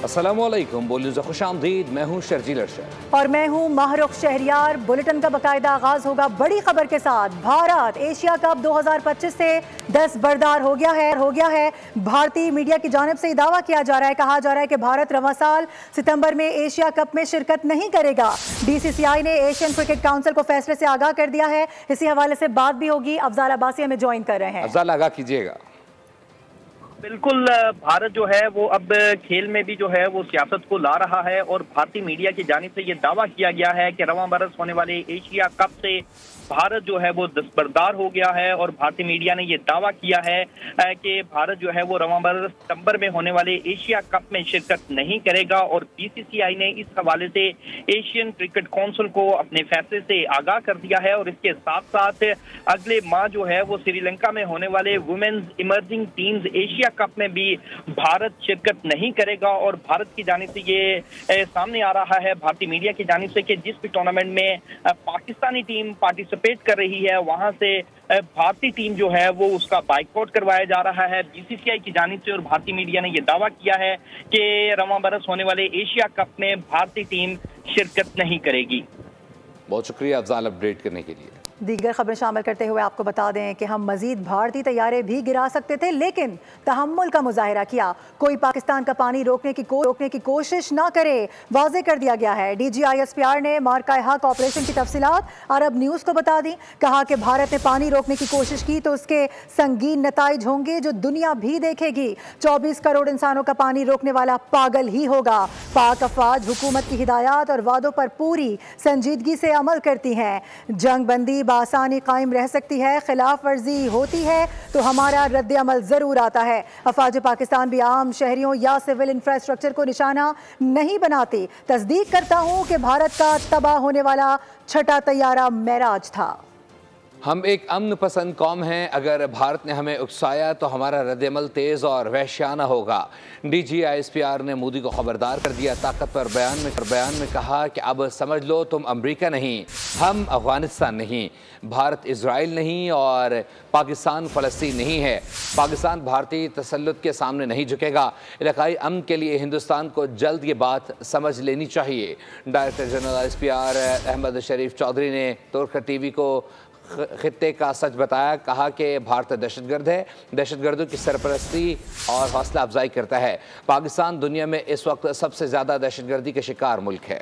अस्सलामुअलैकुम, बोलिए खुशामदीद। मैं हूँ शर्जील अरशद और मैं हूँ माहरुख शहरियार। बुलेटिन का बाकायदा आगाज होगा बड़ी खबर के साथ। भारत एशिया कप 2025 से दस्तबरदार हो गया है। भारतीय मीडिया की जानिब से दावा किया जा रहा है, कहा जा रहा है कि भारत रवां साल सितंबर में एशिया कप में शिरकत नहीं करेगा। BCCI ने एशियन क्रिकेट काउंसिल को फैसले से आगाह कर दिया है। इसी हवाले से बात भी होगी। अफजाल अब्बासी हमें ज्वाइन कर रहे हैं। अफजाल, आगाह कीजिएगा। बिल्कुल, भारत जो है वो अब खेल में भी जो है वो सियासत को ला रहा है और भारतीय मीडिया की जानिब से ये दावा किया गया है कि रवां बरस होने वाले एशिया कप से भारत जो है वो दस्तबरदार हो गया है। और भारतीय मीडिया ने ये दावा किया है कि भारत जो है वो रवां बरस सितंबर में होने वाले एशिया कप में शिरकत नहीं करेगा। और BCCI ने इस हवाले से एशियन क्रिकेट काउंसिल को अपने फैसले से आगाह कर दिया है। और इसके साथ साथ अगले माह जो है वो श्रीलंका में होने वाले women's emerging teams Asia cup में भी भारत शिरकत नहीं करेगा। और भारत की जानिब से ये सामने आ रहा है, भारतीय मीडिया की जानिब से, कि जिस भी टूर्नामेंट में पाकिस्तानी टीम पार्टिसिपेट कर रही है वहां से भारतीय टीम जो है वो उसका बाइकआउट करवाया जा रहा है BCCI की जानिब से। और भारतीय मीडिया ने यह दावा किया है कि रवां बरस होने वाले एशिया कप में भारतीय टीम शिरकत नहीं करेगी। बहुत शुक्रिया अफजाल, अपडेट करने के लिए। दीगर खबरें शामिल करते हुए आपको बता दें कि हम मजीद भारतीय तैयारे भी गिरा सकते थे, लेकिन तहम्मुल का मुजाहिरा किया। कोई पाकिस्तान का पानी रोकने की कोशिश ना करे, वाज़ेह कर दिया गया है। DGISPR ने मार्काए हक ऑपरेशन की तफसीलात अरब न्यूज़ को बता दी। कहा कि भारत ने पानी रोकने की कोशिश की तो उसके संगीन नताइज होंगे जो दुनिया भी देखेगी। 24 करोड़ इंसानों का पानी रोकने वाला पागल ही होगा। पाक अफवाज हुकूमत की हिदायत और वादों पर पूरी संजीदगी से अमल करती हैं। जंग बंदी आसानी कायम रह सकती है, खिलाफ वर्जी होती है तो हमारा रद्द अमल जरूर आता है। अफवाज पाकिस्तान भी आम शहरियों या सिविल इंफ्रास्ट्रक्चर को निशाना नहीं बनाती। तस्दीक करता हूं कि भारत का तबाह होने वाला छठा तैयारा मेराज था। हम एक अमन पसंद कौम हैं। अगर भारत ने हमें उकसाया तो हमारा रद्दअमल तेज़ और वहशियाना होगा। DGISPR ने मोदी को खबरदार कर दिया। ताकतवर बयान में कहा कि अब समझ लो तुम अमेरिका नहीं, हम अफगानिस्तान नहीं, भारत इजराइल नहीं और पाकिस्तान फ़लस्तीन नहीं है। पाकिस्तान भारतीय तसल्लुत के सामने नहीं झुकेगा। इलाकाई अमन के लिए हिंदुस्तान को जल्द ये बात समझ लेनी चाहिए। डायरेक्टर जनरल ISPR अहमद शरीफ चौधरी ने तुर्क TV को खित्ते का सच बताया। कहा कि भारत दहशतगर्द है, दहशतगर्दों की सरपरस्ती और हौसला अफजाई करता है। पाकिस्तान दुनिया में इस वक्त सबसे ज़्यादा दहशतगर्दी के शिकार मुल्क है।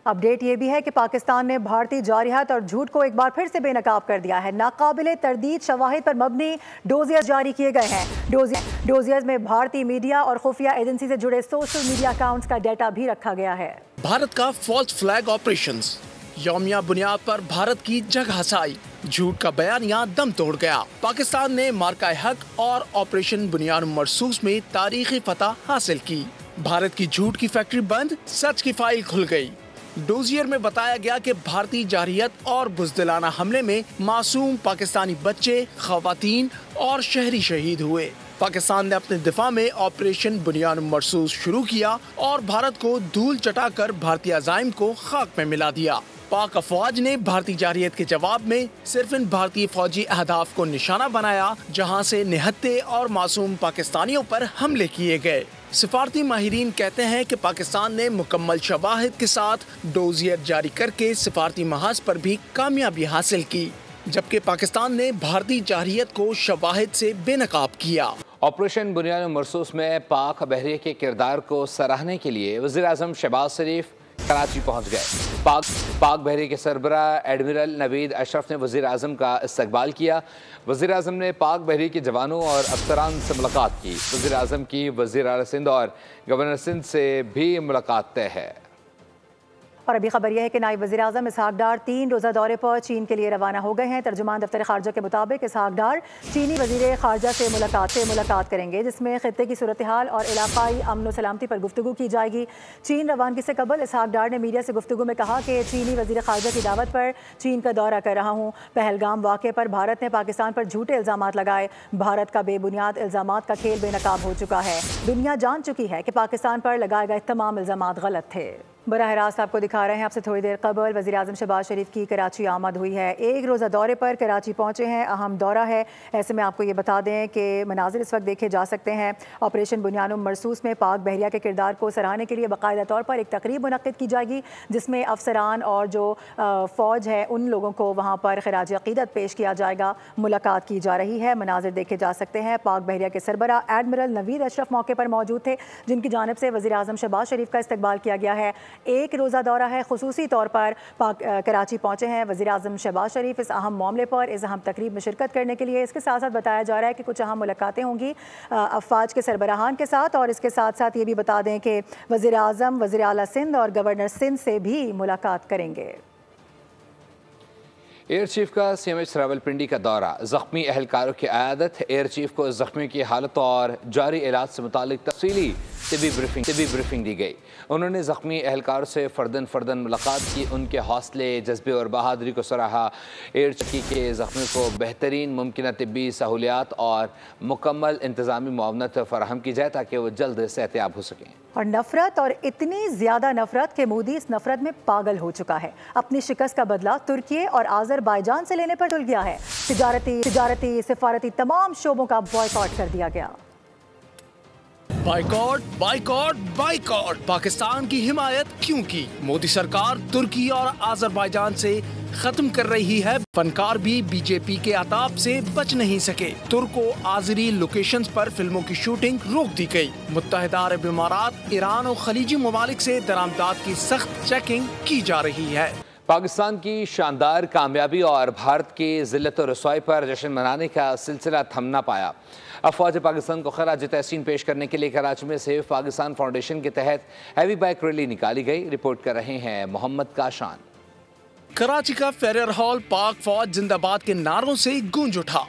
अपडेट ये भी है कि पाकिस्तान ने भारतीय जारियात और झूठ को एक बार फिर से बेनकाब कर दिया है। नाकाबिले तरदीद शवाहिद पर मबनी डोजियर जारी किए गए हैं। डोजियर्स में भारतीय मीडिया और खुफिया एजेंसी से जुड़े सोशल मीडिया अकाउंट्स का डाटा भी रखा गया है। भारत का फॉल्स फ्लैग ऑपरेशंस, यौमिया बुनियाद पर भारत की जगहसाई, झूठ का बयानिया दम तोड़ गया। पाकिस्तान ने मार्काए हक और ऑपरेशन बुनियाद मरसूस में तारीखी फतह हासिल की। भारत की झूठ की फैक्ट्री बंद, सच की फाइल खुल गई। डोजियर में बताया गया कि भारतीय जारियत और बुज़दिलाना हमले में मासूम पाकिस्तानी बच्चे, खवातीन और शहरी शहीद हुए। पाकिस्तान ने अपने दिफा में ऑपरेशन बुनियाद मरसूस शुरू किया और भारत को धूल चटाकर भारतीय अज़ाइम को खाक में मिला दिया। पाक अफवाज ने भारतीय जारियत के जवाब में सिर्फ इन भारतीय फौजी अहदाफ को निशाना बनाया जहां से निहत्ते और मासूम पाकिस्तानियों पर हमले किए गए। सिफारती माहिरीन कहते हैं कि पाकिस्तान ने मुकम्मल शवाहिद के साथ डोजियर जारी करके सिफारती महाज पर भी कामयाबी हासिल की, जबकि पाकिस्तान ने भारतीय जारियत को शवाहिद से बेनकाब किया। ऑपरेशन बुनियाद मरसूस में पाक बहरिया के किरदार को सराहने के लिए वज़ीर-ए-आज़म शहबाज शरीफ कराची पहुंच गए। पाक बहरी के सरबराह एडमिरल नवीद अशरफ ने वज़ीर-ए-आज़म का इस्तकबाल किया। वज़ीर-ए-आज़म ने पाक बहरी के जवानों और अफसरान से मुलाकात की। वज़ीर-ए-आज़म की वज़ीर आला सिंध और गवर्नर सिंध से भी मुलाकात तय है। और अभी खबर यह है कि नायब वज़ीर-ए-आज़म इसहाक डार 3 रोज़ा दौरे पर चीन के लिए रवाना हो गए हैं। तर्जुमान दफ्तर ख़ारजा के मुताबिक इसहाक डार चीनी वज़ीर ख़ारजा से मुलाकात करेंगे, जिसमें ख़ित्ते की सूरत हाल और इलाक़ाई अमन व सलामती पर गुफ्तगू की जाएगी। चीन रवानगी से कबल इसहाक डार ने मीडिया से गुफ्तगू में कहा कि चीनी वज़ीर ख़ारजा की दावत पर चीन का दौरा कर रहा हूँ। पहलगाम वाक़े पर भारत ने पाकिस्तान पर झूठे इल्ज़ामात लगाए। भारत का बेबुनियाद इल्ज़ामात का खेल बेनकाब हो चुका है। दुनिया जान चुकी है कि पाकिस्तान पर लगाए गए तमाम इल्ज़ामात गलत थे। बराह रास्त आपको दिखा रहे हैं। आपसे थोड़ी देर कबल वज़ीर-ए-आज़म शहबाज शरीफ की कराची आमद हुई है। एक रोज़ा दौरे पर कराची पहुँचे हैं, अहम दौरा है। ऐसे में आपको ये बता दें कि मनाजिर इस वक्त देखे जा सकते हैं। ऑपरेशन बुनियानुम मरसूस में पाक बहरिया के किरदार को सराहने के लिए बाकायदा तौर पर एक तकरीब मुनक्किद की जाएगी, जिसमें अफसरान और जो फ़ौज है उन लोगों को वहाँ पर खिराज अक़ीदत पेश किया जाएगा। मुलाकात की जा रही है, मनाजिर देखे जा सकते हैं। पाक बहरिया के सरबरा एडमिरल नवीद अशरफ मौके पर मौजूद थे, जिनकी जानिब से वज़ीर-ए-आज़म शहबाज शरीफ का इस्तकबाल किया गया है। एक रोज़ा दौरा है, खुसूसी तौर पर कराची पहुँचे हैं वज़ीर-ए-आज़म शहबाज शरीफ इस अहम मामले पर इस अहम तकरीब में शिरकत करने के लिए। इसके साथ साथ बताया जा रहा है कि कुछ अहम मुलाकातें होंगी अफवाज के सरबराहान के साथ, और इसके साथ साथ ये भी बता दें कि वज़ीर-ए-आज़म, वज़ीर आला सिंध और गवर्नर सिंध से भी मुलाकात करेंगे। एयर चीफ का CMH रावलपिंडी का दौरा, ज़ख्मी अहलकारों की आयादत। एयर चीफ को ज़ख्मी की हालत और जारी इलाज से मुतालिक तफसीली तिबी ब्रीफिंग दी गई। उन्होंने ज़ख्मी अहलकारों से फ़र्दन मुलाकात की, उनके हौसले, जज्बे और बहादुरी को सराहा। एयर चीफ के ज़ख्मी को बेहतरीन मुमकिन तिब्बी सहूलियात और मुकम्मल इंतज़ामी मुआवनत फ़राहम की जाए ताकि वो जल्द सेहतियाब हो सकें। और नफरत, और इतनी ज़्यादा नफरत कि मोदी इस नफरत में पागल हो चुका है। अपनी शिकस्त का बदला तुर्की और आज़रबाईजान से लेने पर तुल गया है। तिजारती सिफारती तमाम शोबों का बॉयकॉट कर दिया गया। बाइकॉट पाकिस्तान की हिमायत क्यों की? मोदी सरकार तुर्की और आज़रबाईजान से खत्म कर रही है। फनकार भी बीजेपी के अताब से बच नहीं सके। तुर्को आज़री लोकेशंस पर फिल्मों की शूटिंग रोक दी गई। मुत्तहिदा अरब इमारात, ईरान और खलीजी ममालिक से दरामदात की सख्त चेकिंग की जा रही है। पाकिस्तान की शानदार कामयाबी और भारत की जिल्लत और रसवाई पर जश्न मनाने का सिलसिला थम न पाया। अफवाज पाकिस्तान को खराज तहसीन पेश करने के लिए कराची में सेव पाकिस्तान फाउंडेशन के तहत हैवी बाइक रैली निकाली गई। रिपोर्ट कर रहे हैं मोहम्मद काशान। कराची का फेरियर हॉल पाक फौज जिंदाबाद के नारों से गूंज उठा।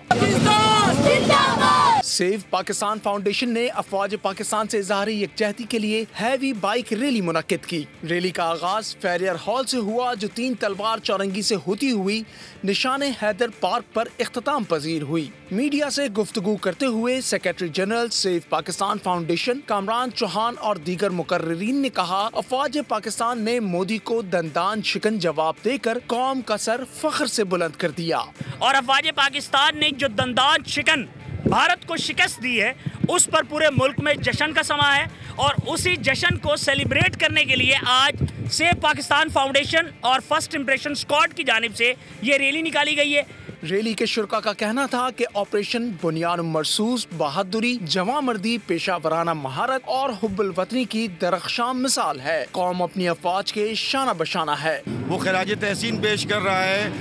सेव पाकिस्तान फाउंडेशन ने अफवाज पाकिस्तान से इज़हारी यकजहती के लिए हैवी बाइक रैली मुनक्किद की। रैली का आगाज फेरियर हॉल से हुआ, जो 3 तलवार चौरंगी से होती हुई निशाने हैदर पार्क पर इख्तिताम पजीर हुई। मीडिया से गुफ्तगू करते हुए secretary general save Pakistan foundation Kamran Chauhan और दीगर मुकर्रिरीन ने कहा, अफवाज पाकिस्तान ने मोदी को दंदान शिकन जवाब देकर कौम का सर फख्र से बुलंद कर दिया। और अफवाज पाकिस्तान ने जो दंदान शिकन भारत को शिकस्त दी है, उस पर पूरे मुल्क में जश्न का समा है। और उसी जश्न को सेलिब्रेट करने के लिए आज सेव पाकिस्तान फाउंडेशन और फर्स्ट इंप्रेशन स्क्वाड की जानिब से ये रैली निकाली गई है। रैली के शुरका का कहना था कि ऑपरेशन बुनियानुम मरसूस बहादुरी, जवामर्दी, पेशा वराना महारत और हुब्बुल वतनी की दरख्शां मिसाल है। कौम अपनी अफवाज के शाना बशाना है। वो खराज तहसीन पेश कर रहा है,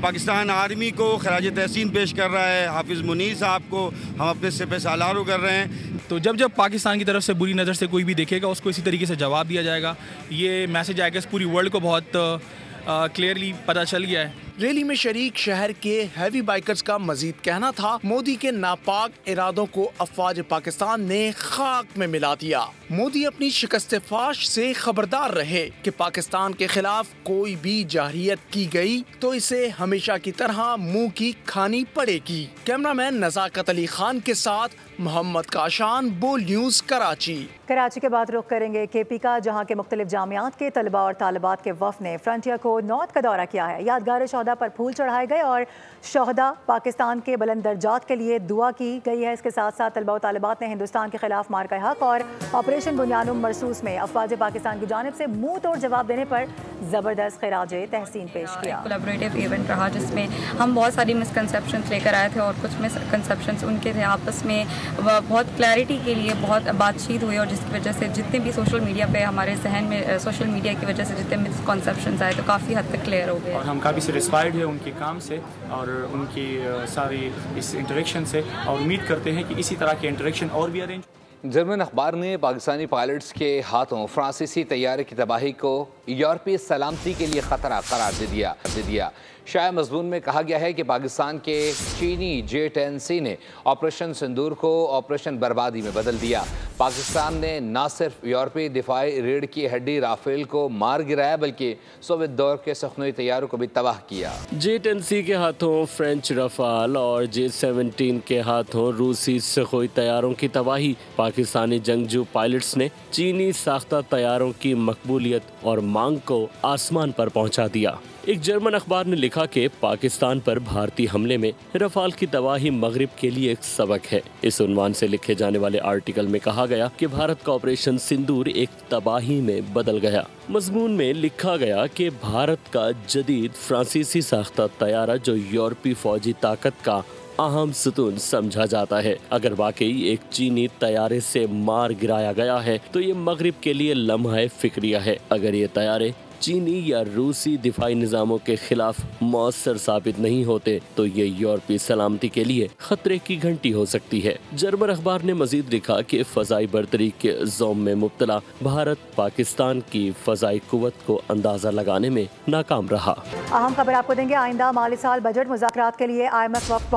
पाकिस्तान आर्मी को खराज तहसीन पेश कर रहा है। हाफिज मुनीर साहब को हम अपने सिपह सालार कर रहे हैं। तो जब पाकिस्तान की तरफ से बुरी नज़र से कोई भी देखेगा, उसको इसी तरीके से जवाब दिया जाएगा। ये मैसेज आएगा इस पूरी वर्ल्ड को बहुत क्लियरली पता चल गया है। रैली में शरीक शहर के हैवी बाइकर्स का मजीद कहना था, मोदी के नापाक इरादों को अफवाज पाकिस्तान ने खाक में मिला दिया। मोदी अपनी शिकस्त फाश से खबरदार रहे कि पाकिस्तान के खिलाफ कोई भी जाहिरियत की गई तो इसे हमेशा की तरह मुंह की खानी पड़ेगी। कैमरामैन नज़ाकत अली खान के साथ मोहम्मद काशान, बोल न्यूज़, कराची। कराची के बाद रुख करेंगे KP का, जहाँ के मुख्तलिफ जामियात के तलबा और तालिबात के वफ़द ने फ्रंटियर को नॉर्थ का दौरा किया है। यादगार शोहदा पर फूल चढ़ाए गए और शोहदा पाकिस्तान के बुलंद दर्जात के लिए दुआ की गई है। इसके साथ साथ तलबा और तालिबात ने हिंदुस्तान के खिलाफ मार्का हक और ऑपरेशन बुनियानुम मरसूस में अफवाज पाकिस्तान की जानिब से मुंह तोड़ जवाब देने पर ज़बरदस्त खिराज तहसीन पेश किया। कोलैबोरेटिव इवेंट रहा, जिसमें हम बहुत सारी मिसकंसेप्शंस लेकर आए थे और कुछ मिसकंसेप्शंस उनके थे आपस में। बहुत क्लैरिटी के लिए बहुत बातचीत हुई और जिसकी वजह से जितने भी सोशल मीडिया पे हमारे जहन में सोशल मीडिया की वजह से जितने मिसकंसेप्शंस आए तो काफ़ी हद तक क्लियर हो गए। और हम काफ़ी सेटिस्फाइड है उनके काम से और उनकी सारी इस इंटरेक्शन से, और उम्मीद करते हैं कि इसी तरह के इंटरेक्शन और भी अरेंज। जर्मन अखबार ने पाकिस्तानी पायलट्स के हाथों फ्रांसीसी तैयारे की तबाही को यूरोपीय सलामती के लिए खतरा करार दे दिया। शाया मजमून में कहा गया है कि पाकिस्तान के चीनी J-10C ने ऑपरेशन सिंदूर को ऑपरेशन बर्बादी में बदल दिया। पाकिस्तान ने न सिर्फ यूरोपीय दिफाई रीढ़ की हड्डी राफेल को मार गिराया बल्कि सोवियत दौर के सखनोई तैयारों को भी तबाह किया। J-10C के हाथों फ्रेंच रफाल और J-17 के हाथों रूसी सखोई तैयारों की तबाही। पाकिस्तानी जंगजू पायलट्स ने चीनी साख्ता तैयारों की मकबूलियत और मांग को आसमान पर पहुंचा दिया। एक जर्मन अखबार ने लिखा कि पाकिस्तान पर भारतीय हमले में रफाल की तबाही मगरिब के लिए एक सबक है। इस उन्वान से लिखे जाने वाले आर्टिकल में कहा गया कि भारत का ऑपरेशन सिंदूर एक तबाही में बदल गया। मजमून में लिखा गया कि भारत का जदीद फ्रांसीसी साख्ता तैयारा जो यूरोपीय फौजी ताकत का अहम सुतून समझा जाता है, अगर वाकई एक चीनी तैयारे से मार गिराया गया है तो ये मगरिब के लिए लम्हा फिक्रिया है। अगर ये तैयारे चीनी या रूसी दिफाई निज़ामों के खिलाफ मौसर साबित नहीं होते तो ये यूरोपीय सलामती के लिए खतरे की घंटी हो सकती है। जर्मन अखबार ने मजीद लिखा कि फजाई बर्तरी के ज़ौम में मुब्तला भारत पाकिस्तान की फजाई कुव्वत को अंदाजा लगाने में नाकाम रहा। अहम खबर आपको देंगे। आइंदा माली साल बजट मुज़ाकरात के लिए IMF वफ्द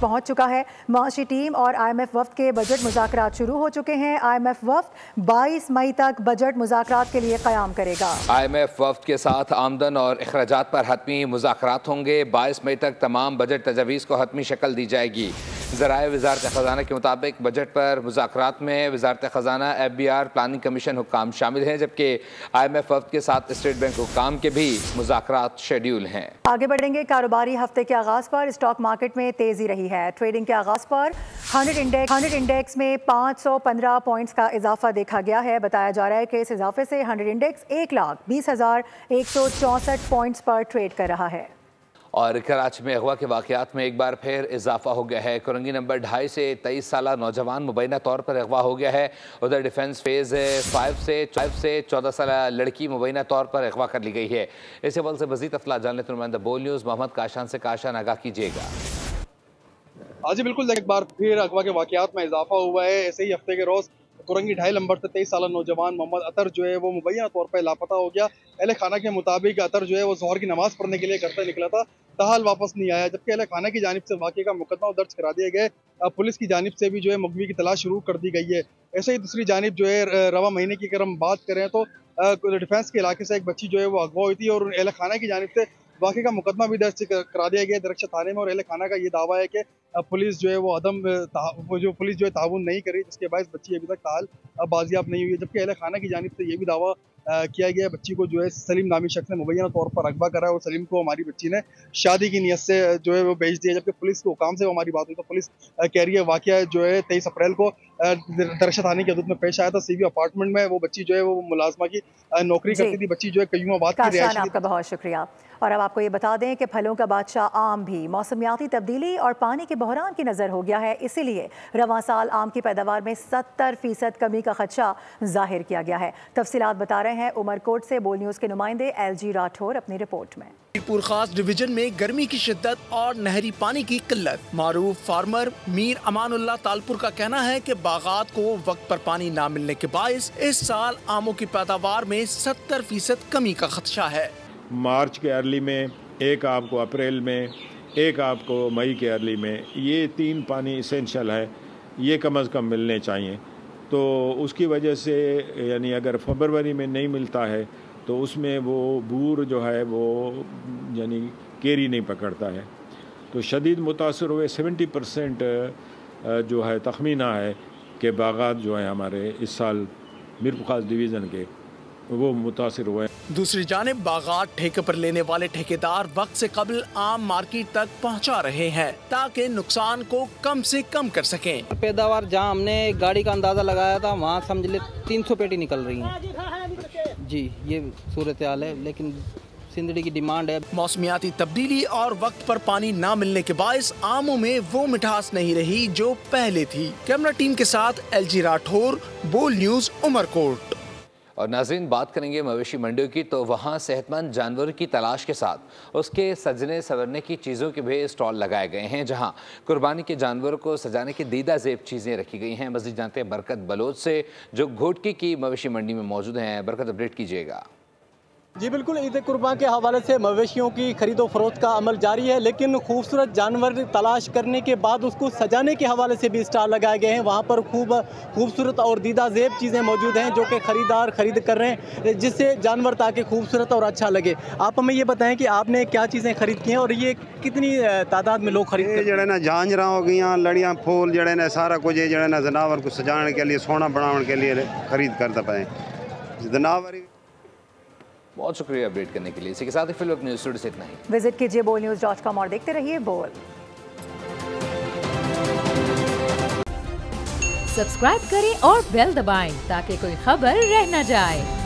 पहुँच चुका है। माशी टीम और IMF वफ्द के बजट मुज़ाकरात शुरू हो चुके हैं। IMF वफ्द 22 मई तक बजट मुज़ाकरात के लिए क़याम करेगा। IMF वफ्द के साथ आमदन और अखराजात पर हतमी मुज़ाकरात होंगे। 22 मई तक तमाम बजट तजावीज़ को हतमी शक्ल दी जाएगी। ज़राए वज़ारत ख़ज़ाना के मुताबिक बजट पर मुज़ाकरात में वज़ारत ख़ज़ाना, FBR, प्लानिंग कमीशन हुक्काम शामिल हैं, जबकि IMF वफ्द के साथ स्टेट बैंक हुक्काम के भी मुज़ाकरात शेड्यूल हैं। आगे बढ़ेंगे। कारोबारी हफ्ते के आगाज़ पर स्टॉक मार्केट में तेज़ी रही है। ट्रेडिंग के आगाज़ पर 100 इंडेक्स में 515 पॉइंट्स का इजाफा देखा गया है। बताया जा रहा है कि इस इजाफे से 100 इंडेक्स 1,20,164 पॉइंट्स पर ट्रेड कर रहा है। और कराची में अगवा के वाक़यात में एक बार फिर इजाफा हो गया है। कुरंगी नंबर 2.5 से 23 साल नौजवान मुबैना तौर पर अगवा हो गया है। उधर डिफेंस फेज़ 5 से 14 साल लड़की मुबैना तौर पर अगवा कर ली गई है। इस हवाले से मज़ीद अफला जान लेते नुमाइंदा बोल न्यूज़ मोहम्मद काशान से। काशान, आगाह कीजिएगा। आज बिल्कुल एक बार फिर अगवा के वाक़यात में इजाफा हुआ है। ऐसे ही हफ्ते के रोज़ कुरंगी 2.5 नंबर से 23 साल नौजवान मोहम्मद अतर जो है वो मुबैना तौर पर लापता हो गया। अहले खाना के मुताबिक अतर जो है वो ज़ोहर की नमाज़ पढ़ने के लिए घर से निकला था, ताहाल वापस नहीं आया, जबकि अहले खाना की जानिब से वाक़े का मुकदमा दर्ज करा दिया गया। पुलिस की जानिब से भी जो है मुगवी की तलाश शुरू कर दी गई है। ऐसे ही दूसरी जानिब जो है रवा महीने की अगर हम बात करें तो डिफेंस के इलाके से एक बच्ची जो है वो अगवा हुई थी और अहले खाना की जानिब से वाक़े का मुकदमा भी दर्ज करा दिया गया दरख्शा थाने में। और अहले खाना का ये दावा है कि पुलिस जो है वो पुलिस जो है ताउन नहीं करी, जिसके बायस बच्ची अभी तक ताल बाजियाब नहीं हुई है। जबकि अहले खाना की जानिब से ये भी दावा किया गया बच्ची को जो है सलीम नामी शख्स ने मुबैना तौर पर अगवा करा और सलीम को हमारी बच्ची ने शादी की नीयत से जो है वो भेज दिया। जबकि पुलिस के हुकाम से हमारी बात हुई तो पुलिस कह रही है वाक़या जो है 23 अप्रैल को दरख्शा थाने की हदूद में पेश आया था। सीवी अपार्टमेंट में वो बच्ची जो है वो मुलाजमा की नौकरी करती थी। बच्ची जो है कयूमाबाद की रिहायशी। आपका बहुत शुक्रिया। और अब आपको ये बता दें कि फलों का बादशाह आम भी मौसमियाती तब्दीली और पानी के बहरान की नज़र हो गया है। इसीलिए रवां साल आम की पैदावार में 70% कमी का खदशा जाहिर किया गया है। तफसीलात बता रहे हैं उमरकोट से बोल न्यूज़ के नुमाइंदे LG राठौर अपनी रिपोर्ट में। मीरपुर खास डिवीजन में गर्मी की शिद्दत और नहरी पानी की किल्लत। मारूफ फार्मर मीर अमानुल्लाह तालपुर का कहना है कि बागात को वक्त पर पानी न मिलने के बायस इस साल आमों की पैदावार में 70% कमी का खदशा है। मार्च के अर्ली में, एक आपको अप्रैल में, एक आपको मई के अर्ली में, ये 3 पानी इसेंशियल है, ये कम अज़ कम मिलने चाहिए। तो उसकी वजह से यानी अगर फरवरी में नहीं मिलता है तो उसमें वो बूर जो है वो यानी केरी नहीं पकड़ता है। तो शदीद मुतासर हुए 70% जो है तखमीना है कि बागात जो है हमारे इस साल मीरपुर खास डिवीज़न के वो मुतासिर हुए। दूसरी जानिब बागात ठेके पर लेने वाले ठेकेदार वक्त से कबल आम मार्केट तक पहुंचा रहे हैं ताकि नुकसान को कम से कम कर सकें। पैदावार जहां हमने गाड़ी का अंदाजा लगाया था वहां समझ ले 300 पेटी निकल रही हैं। जी ये सूरत हाल है, लेकिन सिंदड़ी की डिमांड है। मौसमियाती तब्दीली और वक्त पर पानी ना मिलने के बायस आमों में वो मिठास नहीं रही जो पहले थी। कैमरा टीम के साथ LG राठौर, बोल न्यूज़, उमरकोट। और नाज़रीन, बात करेंगे मवेशी मंडियों की, तो वहाँ सेहतमंद जानवरों की तलाश के साथ उसके सजने संवरने की चीज़ों के भी स्टॉल लगाए गए हैं, जहाँ कुर्बानी के जानवरों को सजाने की दीदा ज़ेब चीज़ें रखी गई हैं। मज़ीद जानते हैं बरकत बलोच से, जो घोटकी की मवेशी मंडी में मौजूद हैं। बरकत, अपडेट कीजिएगा। जी बिल्कुल, ईद कुर्बान के हवाले से मवेशियों की खरीदो फरोख्त का अमल जारी है, लेकिन खूबसूरत जानवर तलाश करने के बाद उसको सजाने के हवाले से भी स्टॉल लगाए गए हैं। वहाँ पर खूबसूरत और दीदा ज़ेब चीज़ें मौजूद हैं जो कि ख़रीदार खरीद कर रहे हैं, जिससे जानवर ताकि खूबसूरत और अच्छा लगे। आप हमें ये बताएं कि आपने क्या चीज़ें खरीद की हैं और ये कितनी तादाद में लोग खरीद जड़े ना झांझरा हो गई, लड़ियाँ, फूल जड़े ना सारा कुछ जड़े ना जनावर को सजाने के लिए, सोना बनाने के लिए खरीद करता पाए जनावर। बहुत शुक्रिया अपडेट करने के लिए। इसी के साथ ही फिल्म न्यूज़ स्टूडियो से इतना ही। विजिट कीजिए bolnews.com और देखते रहिए बोल। सब्सक्राइब करें और बेल दबाएं ताकि कोई खबर रह न जाए।